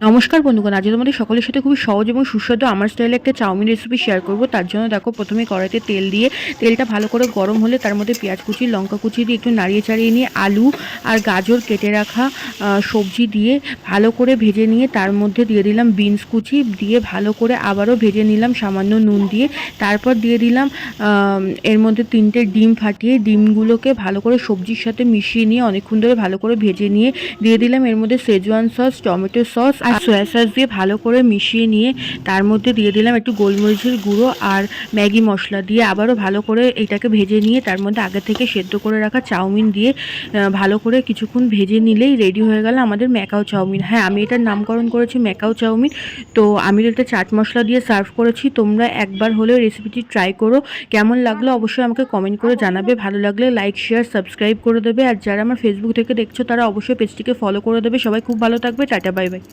নমস্কার বন্ধুগণ, আজ তোমাদের সকলের সাথে খুবই সহজ এবং সুস্বাদু আমার স্টাইলে একটা চাউমিন রেসিপি শেয়ার করব। তার জন্য দেখো, প্রথমে কড়াইতে তেল দিয়ে তেলটা ভালো করে গরম হলে তার মধ্যে পেঁয়াজ কুচি, লঙ্কা কুচি দিয়ে একটু নাড়িয়ে চাড়িয়ে নিয়ে আলু আর গাজর কেটে রাখা সবজি দিয়ে ভালো করে ভেজে নিয়ে তার মধ্যে দিয়ে দিলাম বিনস কুচি দিয়ে ভালো করে আবারও ভেজে নিলাম সামান্য নুন দিয়ে। তারপর দিয়ে দিলাম এর মধ্যে 3টে ডিম ফাটিয়ে ডিমগুলোকে ভালো করে সবজির সাথে মিশিয়ে নিয়ে অনেকক্ষণ ধরে ভালো করে ভেজে নিয়ে দিয়ে দিলাম এর মধ্যে শেজওয়ান সস, টমেটো সস আর সয়া সস দিয়ে ভালো করে মিশিয়ে নিয়ে তার মধ্যে দিয়ে দিলাম একটু গোলমরিচের গুঁড়ো আর ম্যাগি মশলা দিয়ে আবারও ভালো করে এটাকে ভেজে নিয়ে তার মধ্যে আগে থেকে সেদ্ধ করে রাখা চাউমিন দিয়ে ভালো করে কিছুক্ষণ ভেজে নিলেই রেডি হয়ে গেল আমাদের ম্যাকাও চাউমিন। হ্যাঁ, আমি এটার নামকরণ করেছি ম্যাকাও চাউমিন। তো আমি এটা চাট মশলা দিয়ে সার্ভ করেছি। তোমরা একবার হলেও রেসিপিটি ট্রাই করো। কেমন লাগলো অবশ্যই আমাকে কমেন্ট করে জানাবে। ভালো লাগলে লাইক, শেয়ার, সাবস্ক্রাইব করে দেবে। আর যারা আমার ফেসবুক থেকে দেখছো তারা অবশ্যই পেজটিকে ফলো করে দেবে। সবাই খুব ভালো থাকবে। Tata, bye bye.